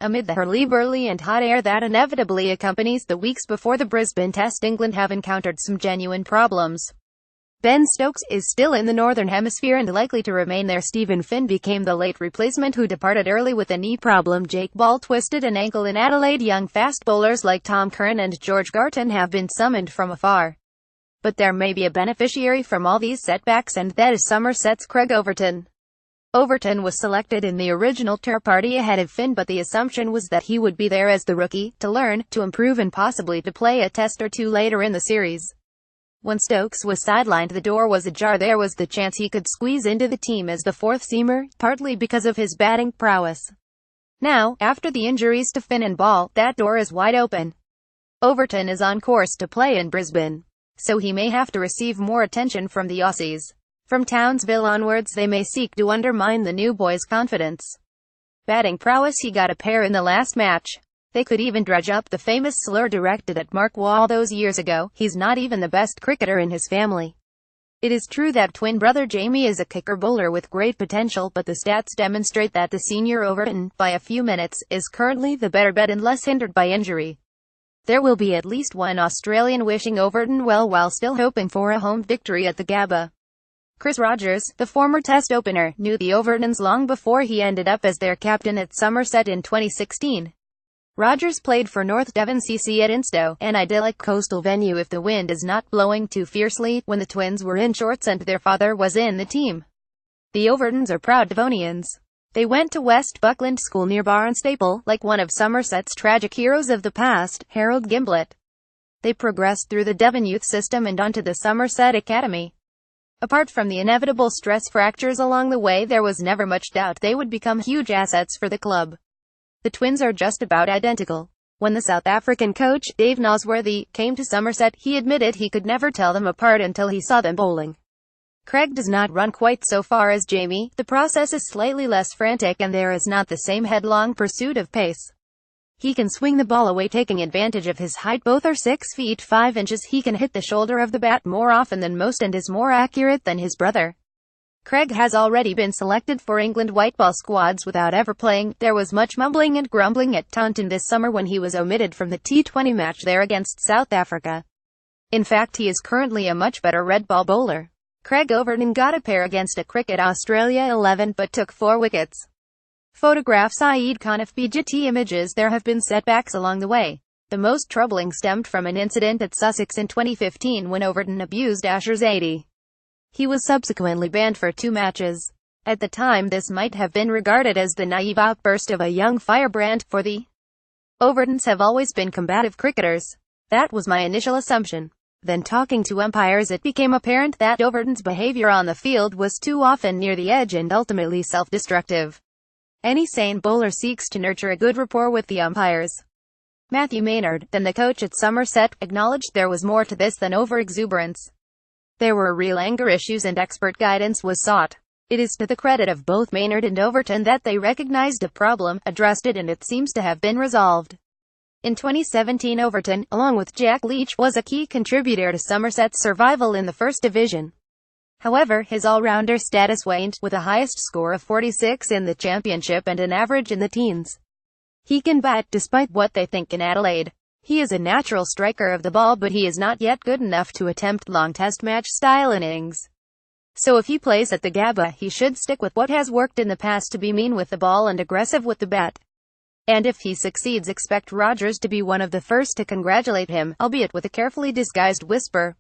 Amid the hurly-burly and hot air that inevitably accompanies the weeks before the Brisbane Test, England have encountered some genuine problems. Ben Stokes is still in the Northern Hemisphere and likely to remain there. Stephen Finn became the late replacement who departed early with a knee problem. Jake Ball twisted an ankle in Adelaide. Young fast bowlers like Tom Curran and George Garton have been summoned from afar. But there may be a beneficiary from all these setbacks, and that is Somerset's Craig Overton. Overton was selected in the original tour party ahead of Finn, but the assumption was that he would be there as the rookie, to learn, to improve and possibly to play a test or two later in the series. When Stokes was sidelined, the door was ajar. There was the chance he could squeeze into the team as the fourth-seamer, partly because of his batting prowess. Now, after the injuries to Finn and Ball, that door is wide open. Overton is on course to play in Brisbane, so he may have to receive more attention from the Aussies. From Townsville onwards, they may seek to undermine the new boy's confidence. Batting prowess: he got a pair in the last match. They could even dredge up the famous slur directed at Mark Waugh all those years ago. He's not even the best cricketer in his family. It is true that twin brother Jamie is a kicker bowler with great potential, but the stats demonstrate that the senior Overton, by a few minutes, is currently the better bet and less hindered by injury. There will be at least one Australian wishing Overton well while still hoping for a home victory at the Gabba. Chris Rogers, the former Test opener, knew the Overtons long before he ended up as their captain at Somerset in 2016. Rogers played for North Devon CC at Instow, an idyllic coastal venue if the wind is not blowing too fiercely, when the twins were in shorts and their father was in the team. The Overtons are proud Devonians. They went to West Buckland School near Barnstaple, like one of Somerset's tragic heroes of the past, Harold Gimblett. They progressed through the Devon youth system and onto the Somerset Academy. Apart from the inevitable stress fractures along the way, there was never much doubt they would become huge assets for the club. The twins are just about identical. When the South African coach, Dave Nosworthy, came to Somerset, he admitted he could never tell them apart until he saw them bowling. Craig does not run quite so far as Jamie. The process is slightly less frantic and there is not the same headlong pursuit of pace. He can swing the ball away taking advantage of his height. Both are 6 feet 5 inches. He can hit the shoulder of the bat more often than most and is more accurate than his brother. Craig has already been selected for England whiteball squads without ever playing. There was much mumbling and grumbling at Taunton this summer when he was omitted from the T20 match there against South Africa. In fact, he is currently a much better red ball bowler. Craig Overton got a pair against a Cricket Australia 11 but took 4 wickets. Photograph Saeed Khan. FBGT images. There have been setbacks along the way. The most troubling stemmed from an incident at Sussex in 2015 when Overton abused Asher's 80. He was subsequently banned for 2 matches. At the time, this might have been regarded as the naive outburst of a young firebrand, for the Overtons have always been combative cricketers. That was my initial assumption. Then talking to umpires, it became apparent that Overton's behavior on the field was too often near the edge and ultimately self-destructive. Any sane bowler seeks to nurture a good rapport with the umpires. Matthew Maynard, then the coach at Somerset, acknowledged there was more to this than over-exuberance. There were real anger issues and expert guidance was sought. It is to the credit of both Maynard and Overton that they recognized a problem, addressed it, and it seems to have been resolved. In 2017, Overton, along with Jack Leach, was a key contributor to Somerset's survival in the First Division. However, his all-rounder status waned, with a highest score of 46 in the championship and an average in the teens. He can bat, despite what they think in Adelaide. He is a natural striker of the ball, but he is not yet good enough to attempt long test match style innings. So if he plays at the Gabba, he should stick with what has worked in the past, to be mean with the ball and aggressive with the bat. And if he succeeds, expect Rogers to be one of the first to congratulate him, albeit with a carefully disguised whisper.